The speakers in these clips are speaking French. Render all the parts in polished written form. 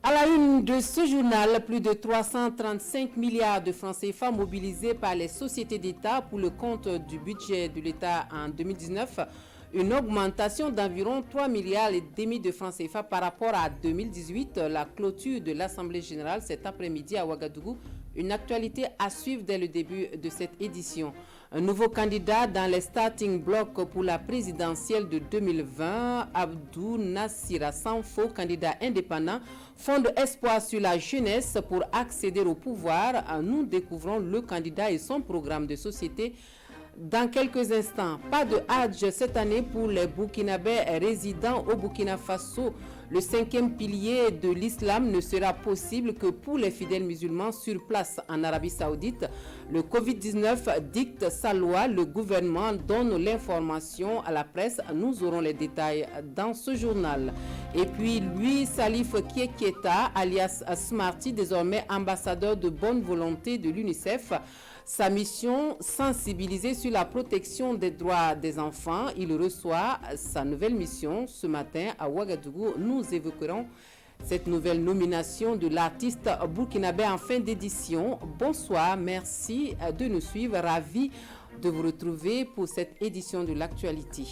À la une de ce journal, plus de 335 milliards de francs CFA mobilisés par les sociétés d'État pour le compte du budget de l'État en 2019. Une augmentation d'environ 3 milliards et demi de francs CFA par rapport à 2018. La clôture de l'Assemblée générale cet après-midi à Ouagadougou. Une actualité à suivre dès le début de cette édition. Un nouveau candidat dans les starting blocks pour la présidentielle de 2020, Abdou Nassira Sanfo, candidat indépendant, fonde espoir sur la jeunesse pour accéder au pouvoir. Nous découvrons le candidat et son programme de société dans quelques instants. Pas de Hajj cette année pour les Burkinabés résidant au Burkina Faso. Le cinquième pilier de l'islam ne sera possible que pour les fidèles musulmans sur place en Arabie Saoudite. Le Covid-19 dicte sa loi. Le gouvernement donne l'information à la presse. Nous aurons les détails dans ce journal. Et puis lui, Salif Kiekieta, alias Smarty, désormais ambassadeur de bonne volonté de l'UNICEF. Sa mission, sensibiliser sur la protection des droits des enfants. Il reçoit sa nouvelle mission ce matin à Ouagadougou. Nous évoquerons cette nouvelle nomination de l'artiste burkinabé en fin d'édition. Bonsoir, merci de nous suivre. Ravi de vous retrouver pour cette édition de l'actualité.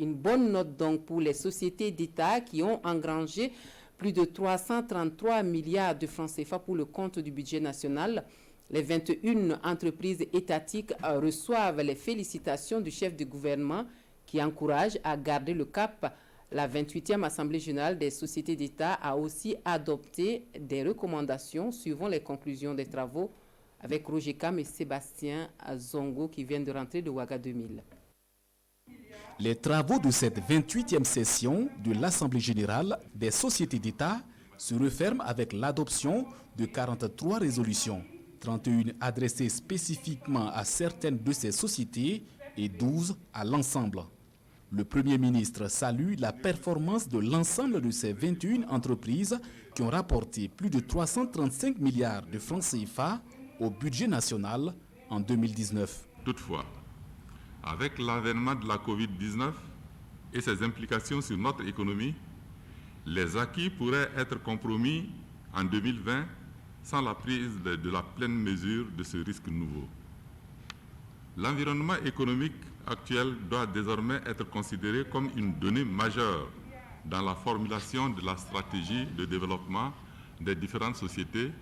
Une bonne note donc pour les sociétés d'État qui ont engrangé plus de 333 milliards de francs CFA pour le compte du budget national. Les 21 entreprises étatiques reçoivent les félicitations du chef du gouvernement qui encourage à garder le cap. La 28e Assemblée générale des sociétés d'État a aussi adopté des recommandations suivant les conclusions des travaux avec Roger Kam et Sébastien Zongo qui viennent de rentrer de Ouaga 2000. Les travaux de cette 28e session de l'Assemblée générale des sociétés d'État se referment avec l'adoption de 43 résolutions. 31 adressées spécifiquement à certaines de ces sociétés et 12 à l'ensemble. Le Premier ministre salue la performance de l'ensemble de ces 21 entreprises qui ont rapporté plus de 335 milliards de francs CFA au budget national en 2019. Toutefois, avec l'avènement de la Covid-19 et ses implications sur notre économie, les acquis pourraient être compromis en 2020 sans la prise de la pleine mesure de ce risque nouveau. L'environnement économique actuel doit désormais être considéré comme une donnée majeure dans la formulation de la stratégie de développement des différentes sociétés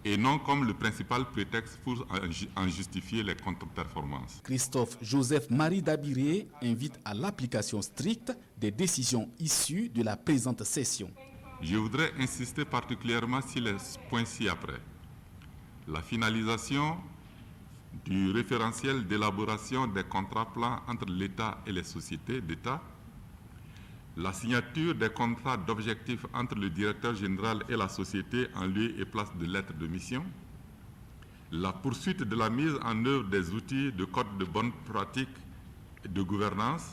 et non comme le principal prétexte pour en justifier les contre-performances. Christophe Joseph Marie Dabiré invite à l'application stricte des décisions issues de la présente session. Je voudrais insister particulièrement sur les points ci-après. La finalisation du référentiel d'élaboration des contrats plans entre l'État et les sociétés d'État, la signature des contrats d'objectifs entre le directeur général et la société en lieu et place de lettres de mission, la poursuite de la mise en œuvre des outils de code de bonne pratique et de gouvernance,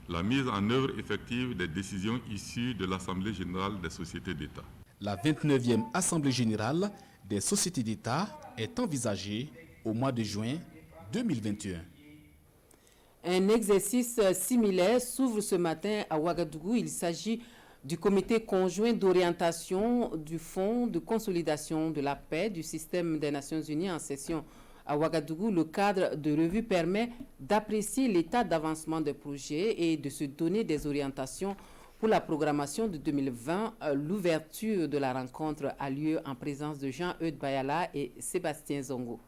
la mise en œuvre effective des décisions issues de l'Assemblée générale des sociétés d'État. La 29e Assemblée générale des sociétés d'État est envisagée au mois de juin 2021. Un exercice similaire s'ouvre ce matin à Ouagadougou. Il s'agit du comité conjoint d'orientation du Fonds de consolidation de la paix du système des Nations Unies en session à Ouagadougou. Le cadre de revue permet d'apprécier l'état d'avancement des projets et de se donner des orientations pour la programmation de 2020. L'ouverture de la rencontre a lieu en présence de Jean-Eudes Bayala et Sébastien Zongo.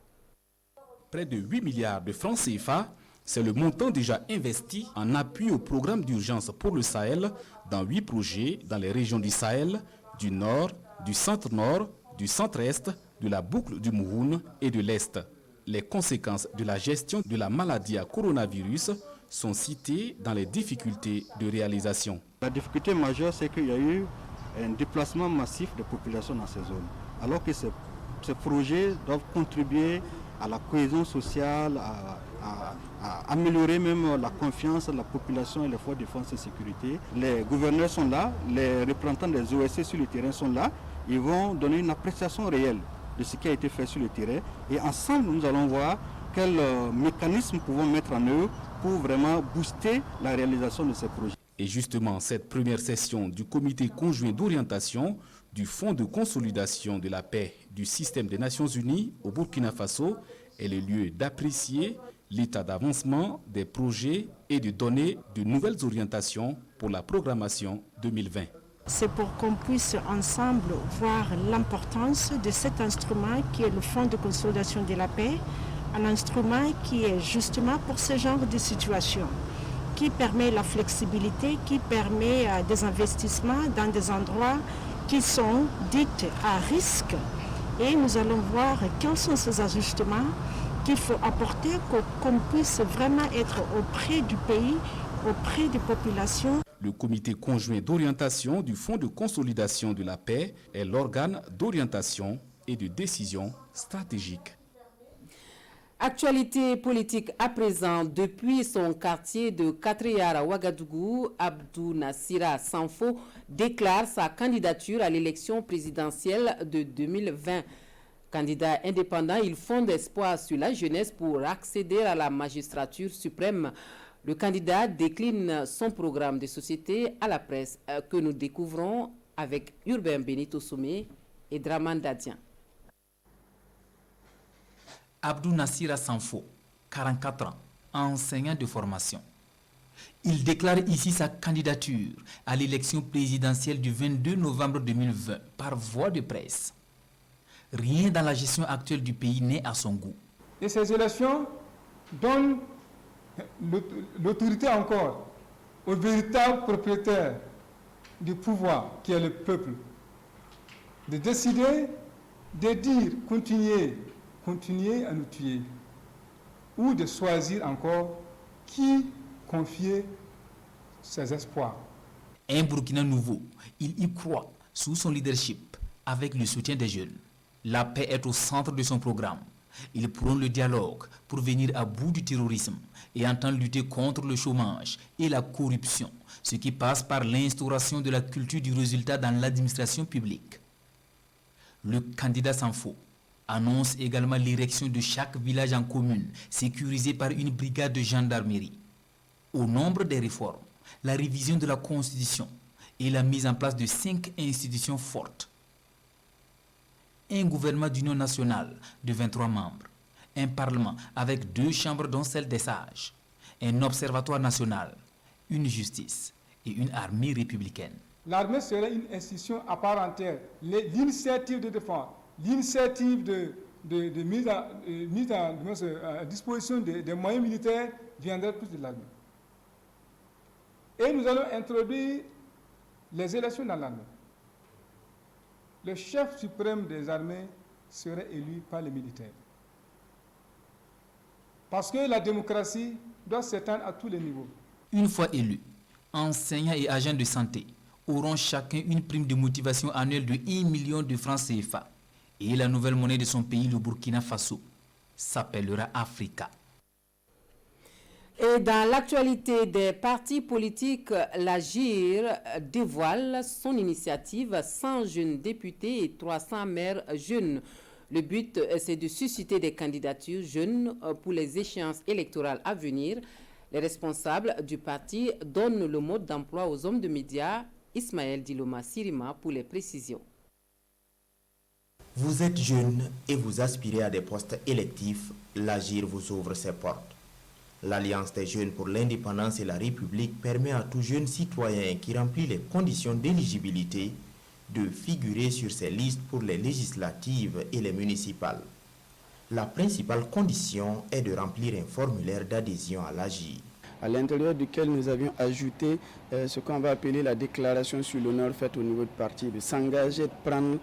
Près de 8 milliards de francs CFA, c'est le montant déjà investi en appui au programme d'urgence pour le Sahel dans 8 projets dans les régions du Sahel, du Nord, du Centre-Nord, du Centre-Est, de la boucle du Mouhoun et de l'Est. Les conséquences de la gestion de la maladie à coronavirus sont citées dans les difficultés de réalisation. La difficulté majeure, c'est qu'il y a eu un déplacement massif de populations dans ces zones, alors que ces projets doivent contribuer à la cohésion sociale, à améliorer même la confiance de la population et les forces de défense et sécurité. Les gouverneurs sont là, les représentants des OSC sur le terrain sont là, ils vont donner une appréciation réelle de ce qui a été fait sur le terrain et ensemble nous allons voir quels mécanismes nous pouvons mettre en œuvre pour vraiment booster la réalisation de ces projets. Et justement, cette première session du comité conjoint d'orientation du Fonds de consolidation de la paix du système des Nations Unies au Burkina Faso est le lieu d'apprécier l'état d'avancement des projets et de donner de nouvelles orientations pour la programmation 2020. C'est pour qu'on puisse ensemble voir l'importance de cet instrument qui est le Fonds de consolidation de la paix, un instrument qui est justement pour ce genre de situation, qui permet la flexibilité, qui permet des investissements dans des endroits qui sont dits à risque. Et nous allons voir quels sont ces ajustements qu'il faut apporter pour qu'on puisse vraiment être auprès du pays, auprès des populations. Le comité conjoint d'orientation du Fonds de consolidation de la paix est l'organe d'orientation et de décision stratégique. Actualité politique à présent, depuis son quartier de Katreyar à Ouagadougou, Abdou Nassira Sanfo déclare sa candidature à l'élection présidentielle de 2020. Candidat indépendant, il fonde espoir sur la jeunesse pour accéder à la magistrature suprême. Le candidat décline son programme de société à la presse que nous découvrons avec Urbain Benito Soumé et Draman Dadian. Abdou Nassira Sanfo, 44 ans, enseignant de formation. Il déclare ici sa candidature à l'élection présidentielle du 22 novembre 2020 par voie de presse. Rien dans la gestion actuelle du pays n'est à son goût. Et ces élections donnent l'autorité encore au véritable propriétaire du pouvoir qui est le peuple, de décider, de dire continuez à nous tuer, ou de choisir encore qui confier ses espoirs. Un Burkina nouveau, il y croit sous son leadership avec le soutien des jeunes. La paix est au centre de son programme. Il prône le dialogue pour venir à bout du terrorisme et entend lutter contre le chômage et la corruption, ce qui passe par l'instauration de la culture du résultat dans l'administration publique. Le candidat Sanfo annonce également l'érection de chaque village en commune, sécurisé par une brigade de gendarmerie. Au nombre des réformes, la révision de la Constitution et la mise en place de 5 institutions fortes. Un gouvernement d'union nationale de 23 membres, un parlement avec 2 chambres dont celle des sages, un observatoire national, une justice et une armée républicaine. L'armée serait une institution à part entière. L'initiative de défense, l'initiative de mise à disposition des moyens militaires viendrait plus de l'armée. Et nous allons introduire les élections dans l'armée. Le chef suprême des armées serait élu par les militaires. Parce que la démocratie doit s'étendre à tous les niveaux. Une fois élus, enseignants et agents de santé auront chacun une prime de motivation annuelle de 1 million de francs CFA. Et la nouvelle monnaie de son pays, le Burkina Faso, s'appellera Africa. Et dans l'actualité des partis politiques, l'AGIR dévoile son initiative 100 jeunes députés et 300 maires jeunes. Le but, c'est de susciter des candidatures jeunes pour les échéances électorales à venir. Les responsables du parti donnent le mode d'emploi aux hommes de médias. Ismaël Diloma Sirima pour les précisions. Vous êtes jeune et vous aspirez à des postes électifs, l'AGIR vous ouvre ses portes. L'Alliance des jeunes pour l'indépendance et la République permet à tout jeune citoyen qui remplit les conditions d'éligibilité de figurer sur ces listes pour les législatives et les municipales. La principale condition est de remplir un formulaire d'adhésion à l'AGIR. À l'intérieur duquel nous avions ajouté ce qu'on va appeler la déclaration sur l'honneur faite au niveau du parti, de s'engager, de prendre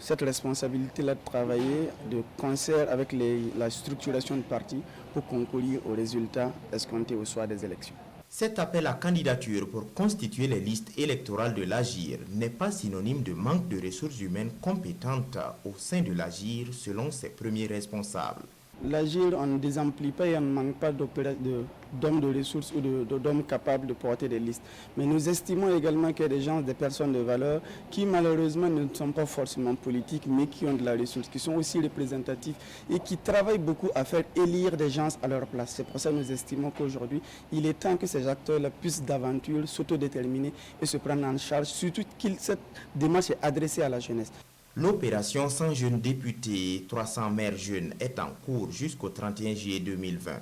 cette responsabilité-là de travailler de concert avec la structuration du parti pour concourir aux résultats escomptés au soir des élections. Cet appel à candidature pour constituer les listes électorales de l'AGIR n'est pas synonyme de manque de ressources humaines compétentes au sein de l'AGIR selon ses premiers responsables. L'Agir, on ne désemplit pas et on ne manque pas d'hommes de ressources ou d'hommes capables de porter des listes. Mais nous estimons également qu'il y a des gens, des personnes de valeur qui malheureusement ne sont pas forcément politiques, mais qui ont de la ressource, qui sont aussi représentatifs et qui travaillent beaucoup à faire élire des gens à leur place. C'est pour ça que nous estimons qu'aujourd'hui, il est temps que ces acteurs-là puissent d'aventure s'autodéterminer et se prendre en charge, surtout que cette démarche est adressée à la jeunesse. L'opération 100 jeunes députés, 300 maires jeunes est en cours jusqu'au 31 juillet 2020.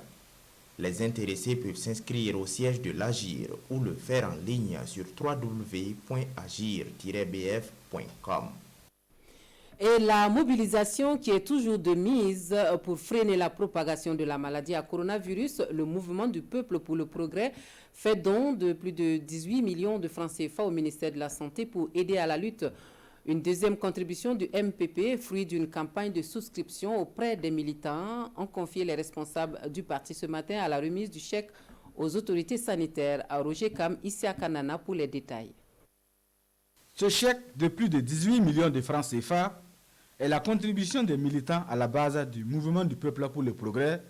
Les intéressés peuvent s'inscrire au siège de l'Agir ou le faire en ligne sur www.agir-bf.com. Et la mobilisation qui est toujours de mise pour freiner la propagation de la maladie à coronavirus, le mouvement du peuple pour le progrès fait don de plus de 18 millions de francs CFA au ministère de la Santé pour aider à la lutte. Une deuxième contribution du MPP, fruit d'une campagne de souscription auprès des militants, ont confié les responsables du parti ce matin à la remise du chèque aux autorités sanitaires. À Roger Kam, Isia Kanana pour les détails. Ce chèque de plus de 18 millions de francs CFA est la contribution des militants à la base du mouvement du peuple pour le progrès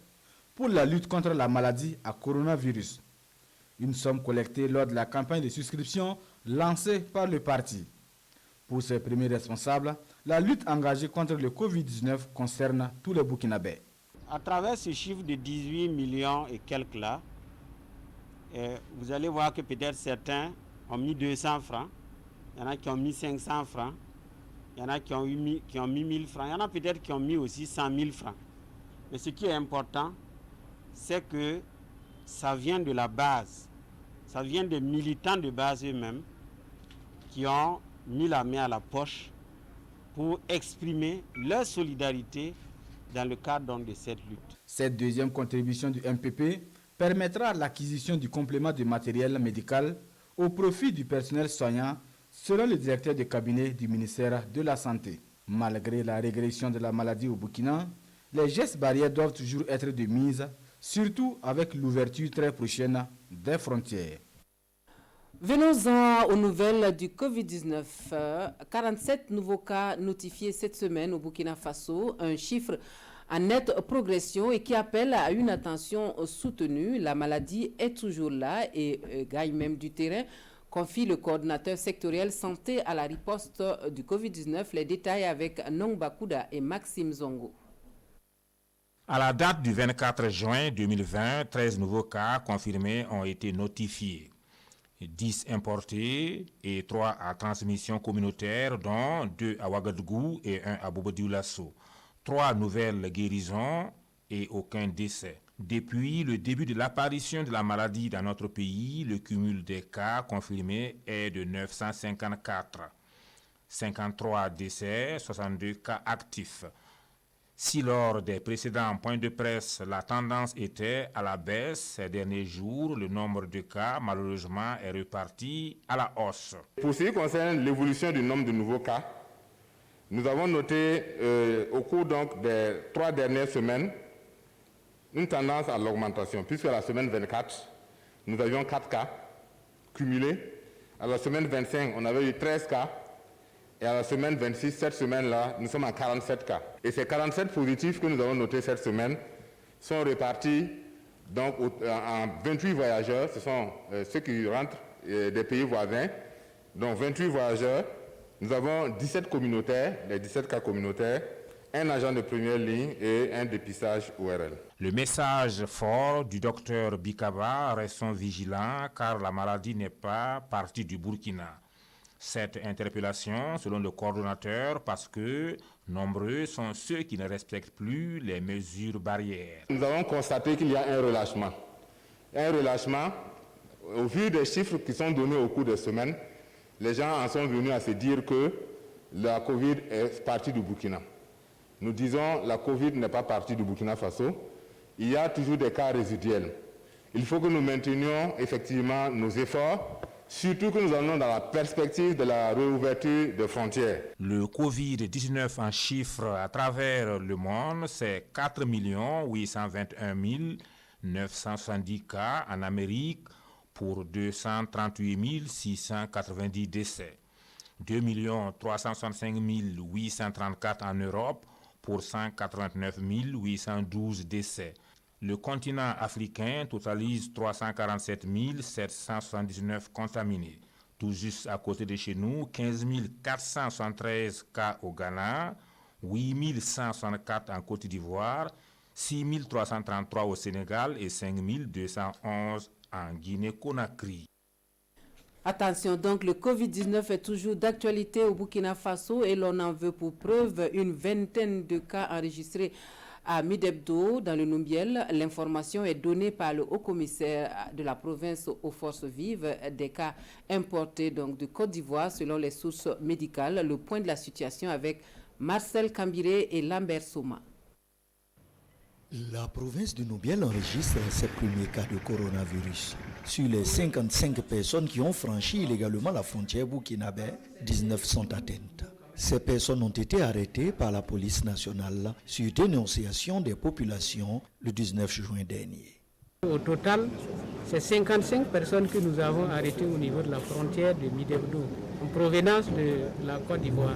pour la lutte contre la maladie à coronavirus. Une somme collectée lors de la campagne de souscription lancée par le parti. Pour ses premiers responsables, la lutte engagée contre le Covid-19 concerne tous les Burkinabés. À travers ce chiffre de 18 millions et quelques là, vous allez voir que peut-être certains ont mis 200 francs, il y en a qui ont mis 500 francs, il y en a qui ont mis 1000 francs, il y en a peut-être qui ont mis aussi 100 000 francs. Mais ce qui est important, c'est que ça vient de la base, ça vient des militants de base eux-mêmes qui ont mis la main à la poche pour exprimer leur solidarité dans le cadre de cette lutte. Cette deuxième contribution du MPP permettra l'acquisition du complément de matériel médical au profit du personnel soignant, selon le directeur de cabinet du ministère de la Santé. Malgré la régression de la maladie au Burkina, les gestes barrières doivent toujours être de mise, surtout avec l'ouverture très prochaine des frontières. Venons-en aux nouvelles du Covid-19. 47 nouveaux cas notifiés cette semaine au Burkina Faso, un chiffre en nette progression et qui appelle à une attention soutenue. La maladie est toujours là et gagne même du terrain, confie le coordinateur sectoriel santé à la riposte du Covid-19. Les détails avec Nong Bakouda et Maxime Zongo. À la date du 24 juin 2020, 13 nouveaux cas confirmés ont été notifiés. 10 importés et 3 à transmission communautaire, dont 2 à Ouagadougou et 1 à Bobo-Dioulasso. 3 nouvelles guérisons et aucun décès. Depuis le début de l'apparition de la maladie dans notre pays, le cumul des cas confirmés est de 954. 53 décès, 62 cas actifs. Si lors des précédents points de presse, la tendance était à la baisse, ces derniers jours, le nombre de cas, malheureusement, est reparti à la hausse. Pour ce qui concerne l'évolution du nombre de nouveaux cas, nous avons noté au cours donc des 3 dernières semaines une tendance à l'augmentation, puisque à la semaine 24, nous avions 4 cas cumulés. À la semaine 25, on avait eu 13 cas. Et à la semaine 26, cette semaine-là, nous sommes à 47 cas. Et ces 47 positifs que nous avons notés cette semaine sont répartis donc, en 28 voyageurs. Ce sont ceux qui rentrent des pays voisins. Donc 28 voyageurs. Nous avons 17 communautaires, les 17 cas communautaires, un agent de première ligne et un dépistage ORL. Le message fort du docteur Bikaba, restons vigilants car la maladie n'est pas partie du Burkina. Cette interpellation, selon le coordonnateur, parce que nombreux sont ceux qui ne respectent plus les mesures barrières. Nous avons constaté qu'il y a un relâchement. Un relâchement, au vu des chiffres qui sont donnés au cours des semaines, les gens en sont venus à se dire que la Covid est partie du Burkina. Nous disons la Covid n'est pas partie du Burkina Faso. Il y a toujours des cas résiduels. Il faut que nous maintenions effectivement nos efforts, surtout que nous allons dans la perspective de la réouverture des frontières. Le Covid-19 en chiffres à travers le monde, c'est 4 821 970 cas en Amérique pour 238 690 décès. 2 365 834 en Europe pour 189 812 décès. Le continent africain totalise 347 779 contaminés. Tout juste à côté de chez nous, 15 473 cas au Ghana, 8 164 en Côte d'Ivoire, 6 333 au Sénégal et 5 211 en Guinée-Conakry. Attention donc, le Covid-19 est toujours d'actualité au Burkina Faso et l'on en veut pour preuve une vingtaine de cas enregistrés à Midebdo, dans le Numbiel. L'information est donnée par le haut-commissaire de la province aux forces vives, des cas importés donc de Côte d'Ivoire selon les sources médicales. Le point de la situation avec Marcel Cambiré et Lambert Soma. La province du Numbiel enregistre ses premiers cas de coronavirus. Sur les 55 personnes qui ont franchi illégalement la frontière burkinabé, 19 sont atteintes. Ces personnes ont été arrêtées par la police nationale sur dénonciation des populations le 19 juin dernier. Au total, c'est 55 personnes que nous avons arrêtées au niveau de la frontière de Midebdo, en provenance de la Côte d'Ivoire.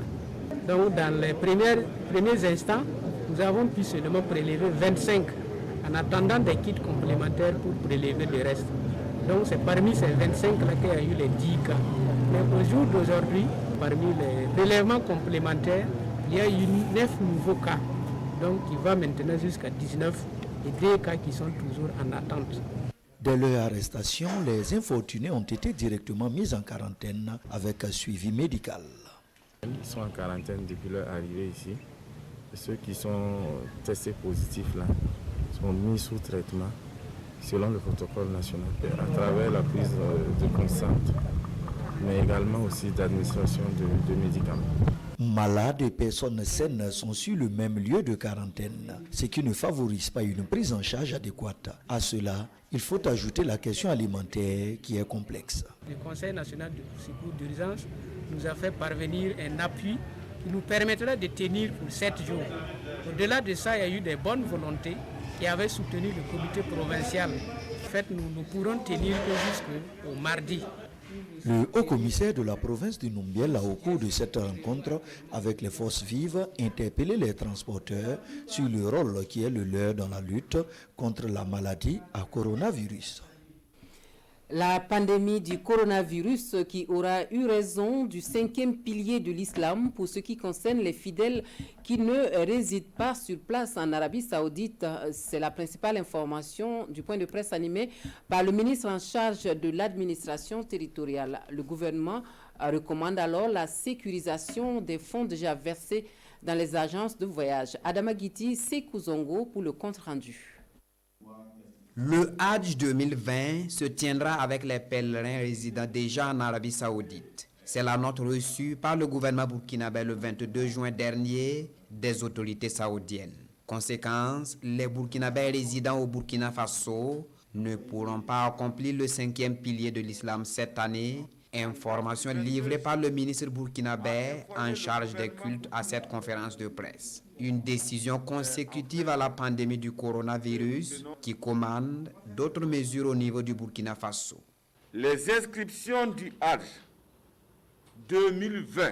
Donc dans les premiers instants, nous avons pu seulement prélever 25 en attendant des kits complémentaires pour prélever le reste. Donc c'est parmi ces 25-là qu'il y a eu les 10 cas. Mais au jour d'aujourd'hui, parmi les prélèvements complémentaires, il y a eu 9 nouveaux cas. Donc il va maintenant jusqu'à 19 et 2 cas qui sont toujours en attente. Dès leur arrestation, les infortunés ont été directement mis en quarantaine avec un suivi médical. Ils sont en quarantaine depuis leur arrivée ici. Et ceux qui sont testés positifs là sont mis sous traitement selon le protocole national à travers la prise de conscience, mais également aussi d'administration de médicaments. Malades et personnes saines sont sur le même lieu de quarantaine, ce qui ne favorise pas une prise en charge adéquate. À cela, il faut ajouter la question alimentaire qui est complexe. Le Conseil national de secours d'urgence nous a fait parvenir un appui qui nous permettra de tenir pour 7 jours. Au-delà de ça, il y a eu des bonnes volontés qui avaient soutenu le comité provincial. En fait, nous ne pourrons tenir que jusqu'au mardi. Le haut-commissaire de la province du Numbiel a, au cours de cette rencontre avec les forces vives, interpellé les transporteurs sur le rôle qui est le leur dans la lutte contre la maladie à coronavirus. La pandémie du coronavirus qui aura eu raison du 5e pilier de l'islam pour ce qui concerne les fidèles qui ne résident pas sur place en Arabie Saoudite. C'est la principale information du point de presse animé par le ministre en charge de l'administration territoriale. Le gouvernement recommande alors la sécurisation des fonds déjà versés dans les agences de voyage. Adama Guiti, Sekou Zongo pour le compte rendu. Le Hajj 2020 se tiendra avec les pèlerins résidant déjà en Arabie Saoudite. C'est la note reçue par le gouvernement burkinabé le 22 juin dernier des autorités saoudiennes. Conséquence, les Burkinabés résidant au Burkina Faso ne pourront pas accomplir le 5e pilier de l'islam cette année. Information livrée par le ministre burkinabé en charge des cultes à cette conférence de presse. Une décision consécutive à la pandémie du coronavirus qui commande d'autres mesures au niveau du Burkina Faso. Les inscriptions du Hajj 2020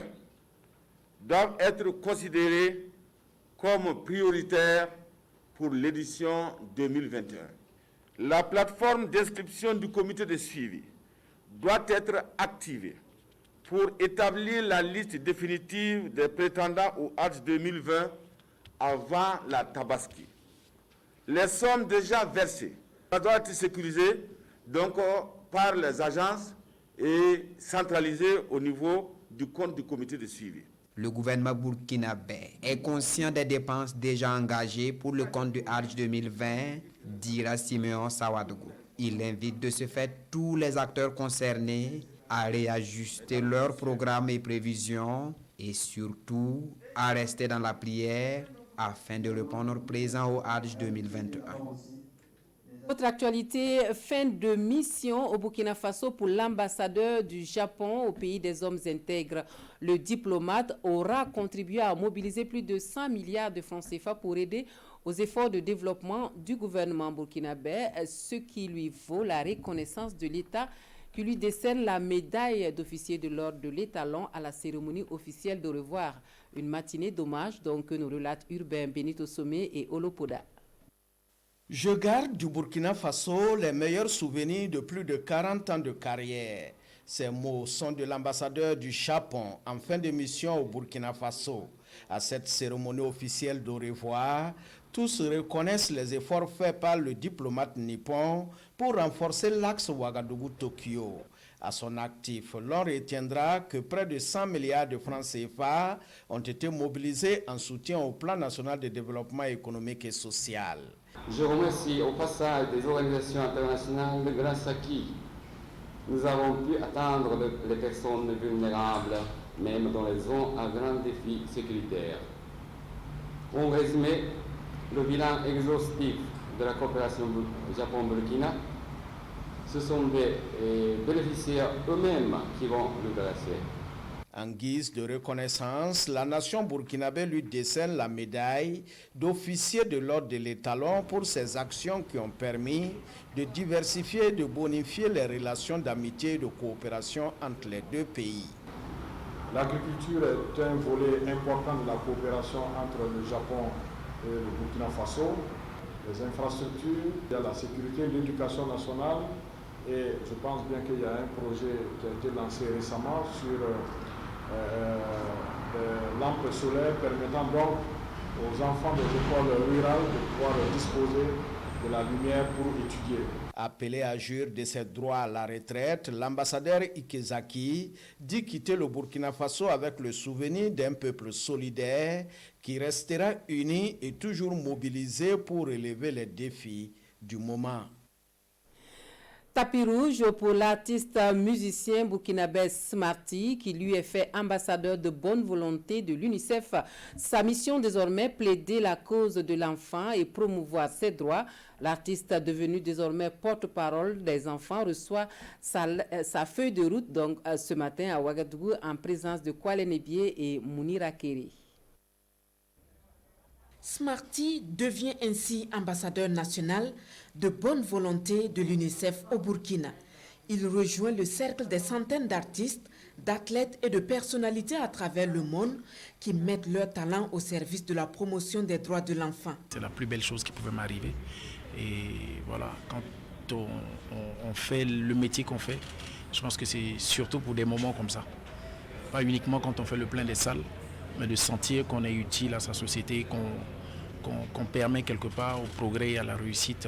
doivent être considérées comme prioritaires pour l'édition 2021. La plateforme d'inscription du comité de suivi doit être activée pour établir la liste définitive des prétendants au Hajj 2020 avant la Tabaski. Les sommes déjà versées doivent être sécurisées donc, par les agences et centralisées au niveau du compte du comité de suivi. Le gouvernement burkinabé est conscient des dépenses déjà engagées pour le compte du Hajj 2020, dira Simeon Sawadougou. Il invite de ce fait tous les acteurs concernés à réajuster leurs programmes et prévisions et surtout à rester dans la prière afin de répondre présent au Hajj 2021. Autre actualité, fin de mission au Burkina Faso pour l'ambassadeur du Japon au pays des hommes intègres. Le diplomate aura contribué à mobiliser plus de 100 milliards de francs CFA pour aider aux efforts de développement du gouvernement burkinabé, ce qui lui vaut la reconnaissance de l'État qui lui décerne la médaille d'officier de l'ordre de l'étalon à la cérémonie officielle de revoir. Une matinée d'hommage donc que nous relatent Urbain Benito Somé et Olopoda. Je garde du Burkina Faso les meilleurs souvenirs de plus de 40 ans de carrière. Ces mots sont de l'ambassadeur du Japon en fin de mission au Burkina Faso. À cette cérémonie officielle de revoir, tous reconnaissent les efforts faits par le diplomate nippon pour renforcer l'axe Ouagadougou-Tokyo. À son actif, l'on retiendra que près de 100 milliards de francs CFA ont été mobilisés en soutien au plan national de développement économique et social. Je remercie au passage des organisations internationales grâce à qui nous avons pu atteindre les personnes vulnérables, même dans les zones à grands défis sécuritaires. En résumé, le bilan exhaustif de la coopération Japon-Burkina, ce sont des bénéficiaires eux-mêmes qui vont le dresser. En guise de reconnaissance, la nation burkinabé lui décerne la médaille d'officier de l'ordre de l'étalon pour ses actions qui ont permis de diversifier et de bonifier les relations d'amitié et de coopération entre les deux pays. L'agriculture est un volet important de la coopération entre le Japon et le Burkina Faso. Les infrastructures, il y a la sécurité, l'éducation nationale et je pense bien qu'il y a un projet qui a été lancé récemment sur des lampes solaires permettant donc aux enfants des écoles rurales de pouvoir disposer de la lumière pour étudier. Appelé à jouir de ses droits à la retraite, l'ambassadeur Ikezaki dit quitter le Burkina Faso avec le souvenir d'un peuple solidaire qui restera uni et toujours mobilisé pour relever les défis du moment. Tapis rouge pour l'artiste musicien burkinabé Smarty qui lui est fait ambassadeur de bonne volonté de l'UNICEF. Sa mission désormais plaider la cause de l'enfant et promouvoir ses droits. L'artiste devenu désormais porte-parole des enfants reçoit sa feuille de route donc ce matin à Ouagadougou en présence de Kwale Nebié et Mounira Kéré. Smarty devient ainsi ambassadeur national de bonne volonté de l'UNICEF au Burkina. Il rejoint le cercle des centaines d'artistes, d'athlètes et de personnalités à travers le monde qui mettent leur talent au service de la promotion des droits de l'enfant. C'est la plus belle chose qui pouvait m'arriver. Et voilà, quand on fait le métier qu'on fait, je pense que c'est surtout pour des moments comme ça. Pas uniquement quand on fait le plein des salles, mais de sentir qu'on est utile à sa société, qu'on permet quelque part au progrès et à la réussite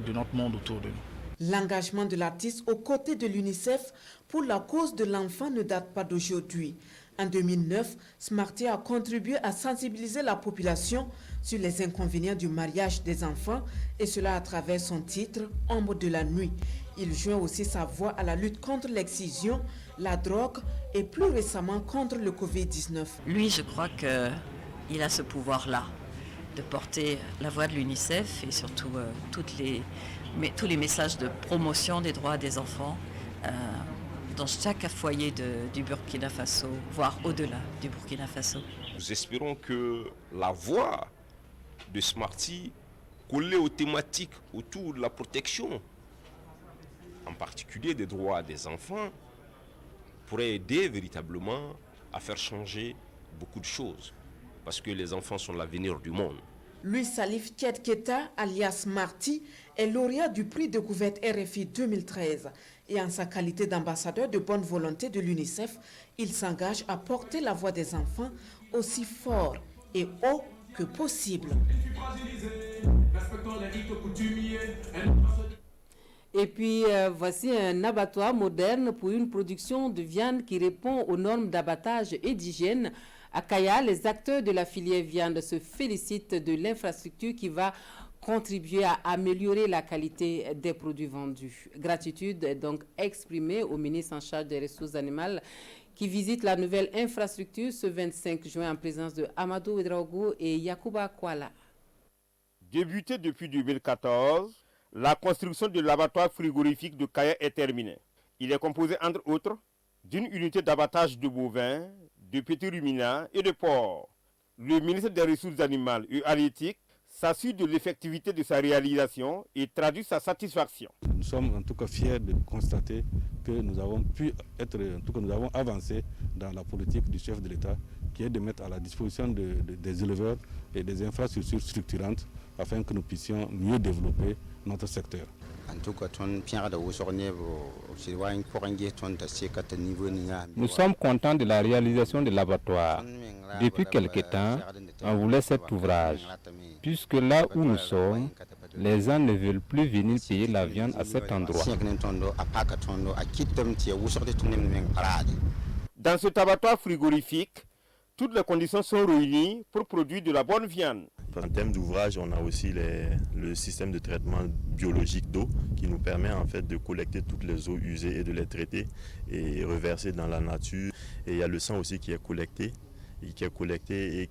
de notre monde autour de nous. L'engagement de l'artiste aux côtés de l'UNICEF pour la cause de l'enfant ne date pas d'aujourd'hui. En 2009, Smarty a contribué à sensibiliser la population sur les inconvénients du mariage des enfants et cela à travers son titre « Ombre de la nuit ». Il joint aussi sa voix à la lutte contre l'excision, la drogue et plus récemment contre le Covid-19. Lui, je crois qu'il a ce pouvoir-là de porter la voix de l'UNICEF et surtout tous les messages de promotion des droits des enfants dans chaque foyer du Burkina Faso, voire au-delà du Burkina Faso. Nous espérons que la voix de Smarty, collée aux thématiques autour de la protection, en particulier des droits des enfants, pourrait aider véritablement à faire changer beaucoup de choses. Parce que les enfants sont l'avenir du monde. Louis Salif Keta, alias Smarty, est lauréat du prix de découverte RFI 2013. Et en sa qualité d'ambassadeur de bonne volonté de l'UNICEF, il s'engage à porter la voix des enfants aussi fort et haut que possible. Et puis, voici un abattoir moderne pour une production de viande qui répond aux normes d'abattage et d'hygiène. À Kaya, les acteurs de la filière viande se félicitent de l'infrastructure qui va contribuer à améliorer la qualité des produits vendus. Gratitude est donc exprimée au ministre en charge des ressources animales qui visite la nouvelle infrastructure ce 25 juin en présence de Amadou Ouedraogo et Yacouba Kwala. Débutée depuis 2014, la construction de l'abattoir frigorifique de Kaya est terminée. Il est composé entre autres d'une unité d'abattage de bovins, de petits ruminants et de porcs. Le ministre des Ressources animales et halieutiques s'assure de l'effectivité de sa réalisation et traduit sa satisfaction. Nous sommes en tout cas fiers de constater que nous avons nous avons avancé dans la politique du chef de l'État qui est de mettre à la disposition des éleveurs et des infrastructures structurantes afin que nous puissions mieux développer notre secteur. Nous sommes contents de la réalisation de l'abattoir. Depuis quelque temps, on voulait cet ouvrage, puisque là où nous sommes, les gens ne veulent plus venir payer la viande à cet endroit. Dans cet abattoir frigorifique, toutes les conditions sont réunies pour produire de la bonne viande. En termes d'ouvrage, on a aussi le système de traitement biologique d'eau qui nous permet en fait de collecter toutes les eaux usées et de les traiter et reverser dans la nature. Et il y a le sang aussi qui est collecté et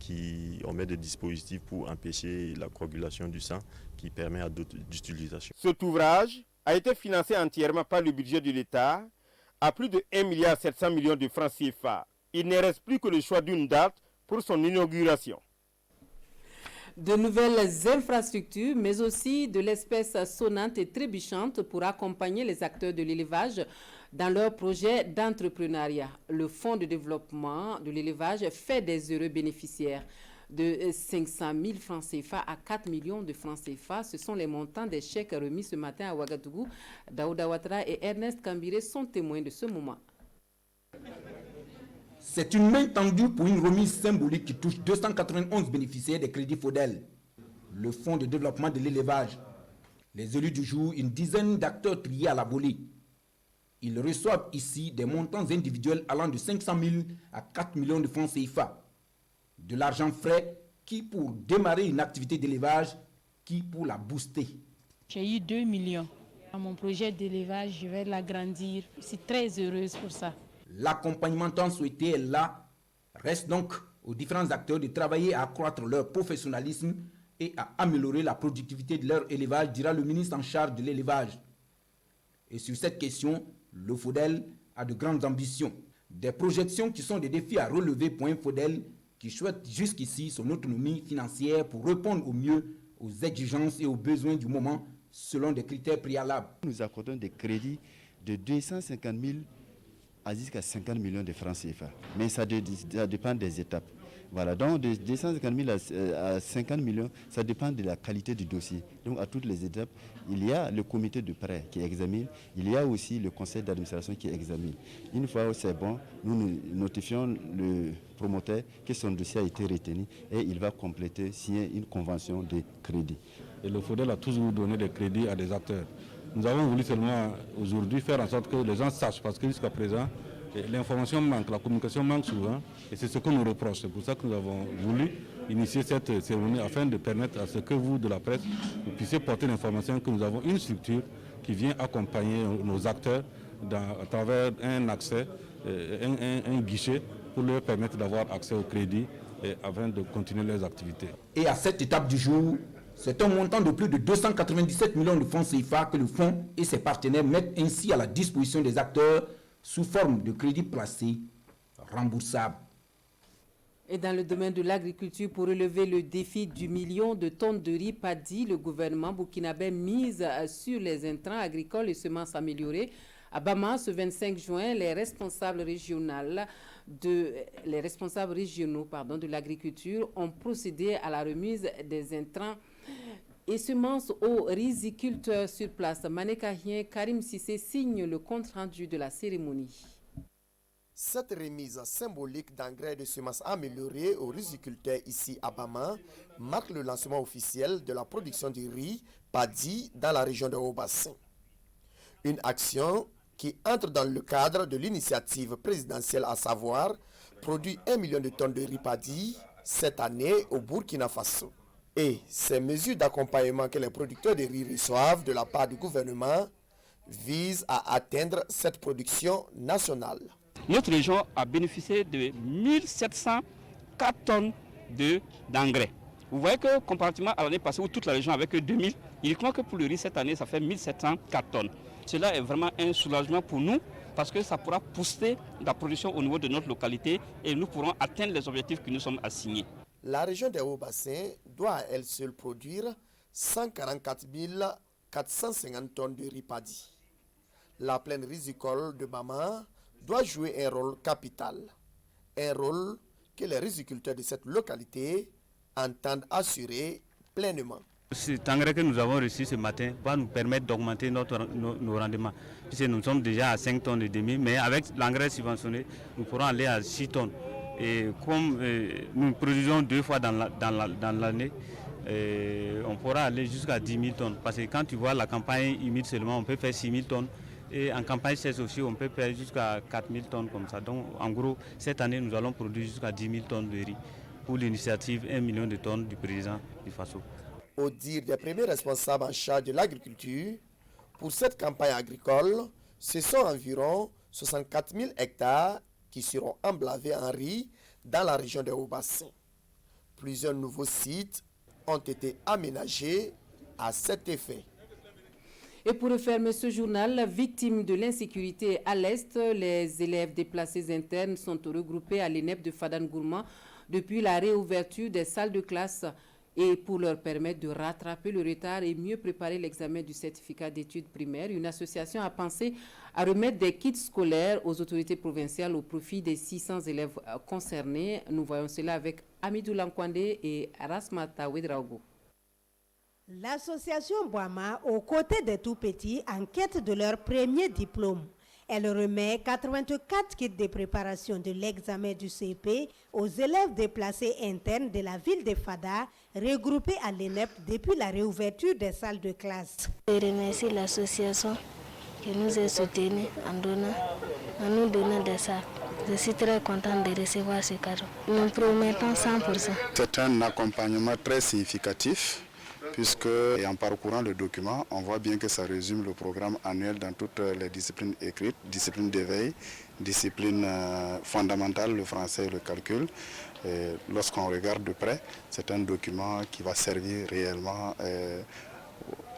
on met des dispositifs pour empêcher la coagulation du sang qui permet à d'autres d'utilisation. Cet ouvrage a été financé entièrement par le budget de l'État à plus de 1,7 milliard de francs CFA. Il ne reste plus que le choix d'une date pour son inauguration. De nouvelles infrastructures, mais aussi de l'espèce sonnante et trébuchante pour accompagner les acteurs de l'élevage dans leurs projets d'entrepreneuriat. Le Fonds de développement de l'élevage fait des heureux bénéficiaires. De 500 000 francs CFA à 4 millions de francs CFA, ce sont les montants des chèques remis ce matin à Ouagadougou. Daouda Ouattara et Ernest Kambiré sont témoins de ce moment. C'est une main tendue pour une remise symbolique qui touche 291 bénéficiaires des crédits FODEL, le Fonds de développement de l'élevage. Les élus du jour, une dizaine d'acteurs triés à la volée. Ils reçoivent ici des montants individuels allant de 500 000 à 4 millions de francs CFA. De l'argent frais qui pour démarrer une activité d'élevage, qui pour la booster. J'ai eu 2 millions. À mon projet d'élevage, je vais l'agrandir. Je suis très heureuse pour ça. L'accompagnement tant souhaité est là. Reste donc aux différents acteurs de travailler à accroître leur professionnalisme et à améliorer la productivité de leur élevage, dira le ministre en charge de l'élevage. Et sur cette question, le FODEL a de grandes ambitions. Des projections qui sont des défis à relever pour un FODEL qui souhaite jusqu'ici son autonomie financière pour répondre au mieux aux exigences et aux besoins du moment selon des critères préalables. Nous accordons des crédits de 250 000 à jusqu'à 50 millions de francs CFA. Mais ça dépend des étapes. Voilà, donc de 250 000 à 50 millions, ça dépend de la qualité du dossier. Donc à toutes les étapes, il y a le comité de prêt qui examine, il y a aussi le conseil d'administration qui examine. Une fois où c'est bon, nous notifions le promoteur que son dossier a été retenu et il va compléter, signer une convention de crédit. Et le FODEL a toujours donné des crédits à des acteurs. Nous avons voulu seulement aujourd'hui faire en sorte que les gens sachent, parce que jusqu'à présent, l'information manque, la communication manque souvent, et c'est ce qu'on nous reproche. C'est pour ça que nous avons voulu initier cette cérémonie afin de permettre à ce que vous, de la presse, vous puissiez porter l'information que nous avons une structure qui vient accompagner nos acteurs à travers un accès, un guichet pour leur permettre d'avoir accès au crédit afin de continuer leurs activités. Et à cette étape du jour, c'est un montant de plus de 297 millions de francs CFA que le fonds et ses partenaires mettent ainsi à la disposition des acteurs sous forme de crédits placés remboursables. Et dans le domaine de l'agriculture, pour relever le défi du million de tonnes de riz paddy, le gouvernement burkinabé mise sur les intrants agricoles et semences améliorées. À Bama, ce 25 juin, les responsables régionaux de l'agriculture ont procédé à la remise des intrants et semences aux riziculteurs sur place. Manekahien Karim Sissé signe le compte-rendu de la cérémonie. Cette remise symbolique d'engrais et de semences améliorées aux riziculteurs ici à Bama marque le lancement officiel de la production du riz paddy dans la région de Haut-Bassin. Une action qui entre dans le cadre de l'initiative présidentielle, à savoir produire 1 million de tonnes de riz paddy cette année au Burkina Faso. Et ces mesures d'accompagnement que les producteurs de riz reçoivent de la part du gouvernement visent à atteindre cette production nationale. Notre région a bénéficié de 1704 tonnes d'engrais. Vous voyez que comparativement à l'année passée où toute la région avait que 2000, uniquement que pour le riz cette année ça fait 1704 tonnes. Cela est vraiment un soulagement pour nous parce que ça pourra pousser la production au niveau de notre localité et nous pourrons atteindre les objectifs que nous sommes assignés. La région des Hauts-Bassins doit à elle seule produire 144 450 tonnes de riz paddy. La plaine risicole de Bama doit jouer un rôle capital, un rôle que les riziculteurs de cette localité entendent assurer pleinement. Cet engrais que nous avons reçu ce matin va nous permettre d'augmenter nos rendements. Puisque nous sommes déjà à 5 tonnes et demi, mais avec l'engrais subventionné, nous pourrons aller à 6 tonnes. Et comme nous produisons 2 fois dans l'année, on pourra aller jusqu'à 10 000 tonnes. Parce que quand tu vois la campagne humide seulement, on peut faire 6 000 tonnes. Et en campagne sèche aussi, on peut faire jusqu'à 4 000 tonnes comme ça. Donc en gros, cette année, nous allons produire jusqu'à 10 000 tonnes de riz pour l'initiative 1 million de tonnes du président du Faso. Au dire des premiers responsables en charge de l'agriculture, pour cette campagne agricole, ce sont environ 64 000 hectares qui seront emblavés en riz dans la région des Hauts-Bassins. Plusieurs nouveaux sites ont été aménagés à cet effet. Et pour refermer ce journal, victimes de l'insécurité à l'Est, les élèves déplacés internes sont regroupés à l'ENEP de Fadan-Gourma depuis la réouverture des salles de classe et pour leur permettre de rattraper le retard et mieux préparer l'examen du certificat d'études primaires. Une association a pensé à remettre des kits scolaires aux autorités provinciales au profit des 600 élèves concernés. Nous voyons cela avec Amidou Lankwande et Rasmata Ouedraogo. L'association Boama, aux côtés des tout-petits, en quête de leur premier diplôme. Elle remet 84 kits de préparation de l'examen du CP aux élèves déplacés internes de la ville de Fada, regroupés à l'ENEP depuis la réouverture des salles de classe. Je remercie l'association qui nous a soutenus en nous donnant des sacs. Je suis très contente de recevoir ce cadeau. Nous promettons 100%. C'est un accompagnement très significatif, puisque en parcourant le document, on voit bien que ça résume le programme annuel dans toutes les disciplines écrites, disciplines d'éveil, disciplines fondamentales, le français et le calcul. Lorsqu'on regarde de près, c'est un document qui va servir réellement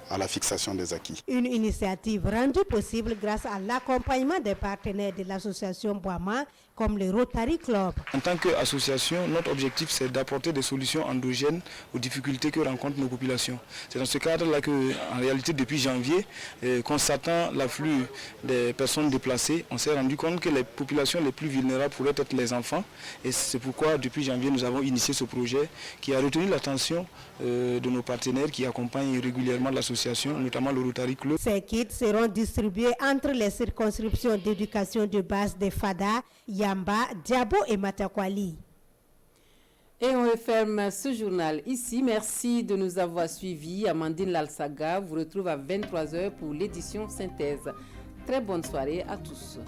à la fixation des acquis. Une initiative rendue possible grâce à l'accompagnement des partenaires de l'association Boama, comme le Rotary Club. En tant qu'association, notre objectif c'est d'apporter des solutions endogènes aux difficultés que rencontrent nos populations. C'est dans ce cadre-là qu'en réalité depuis janvier, constatant l'afflux des personnes déplacées, on s'est rendu compte que les populations les plus vulnérables pourraient être les enfants. Et c'est pourquoi depuis janvier nous avons initié ce projet qui a retenu l'attention de nos partenaires qui accompagnent régulièrement l'association, notamment le Rotary Club. Ces kits seront distribués entre les circonscriptions d'éducation de base de Fada, Yamba, Diabo et Matakwali. Et on referme ce journal ici. Merci de nous avoir suivis. Amandine Lalsaga vous retrouve à 23h pour l'édition synthèse. Très bonne soirée à tous.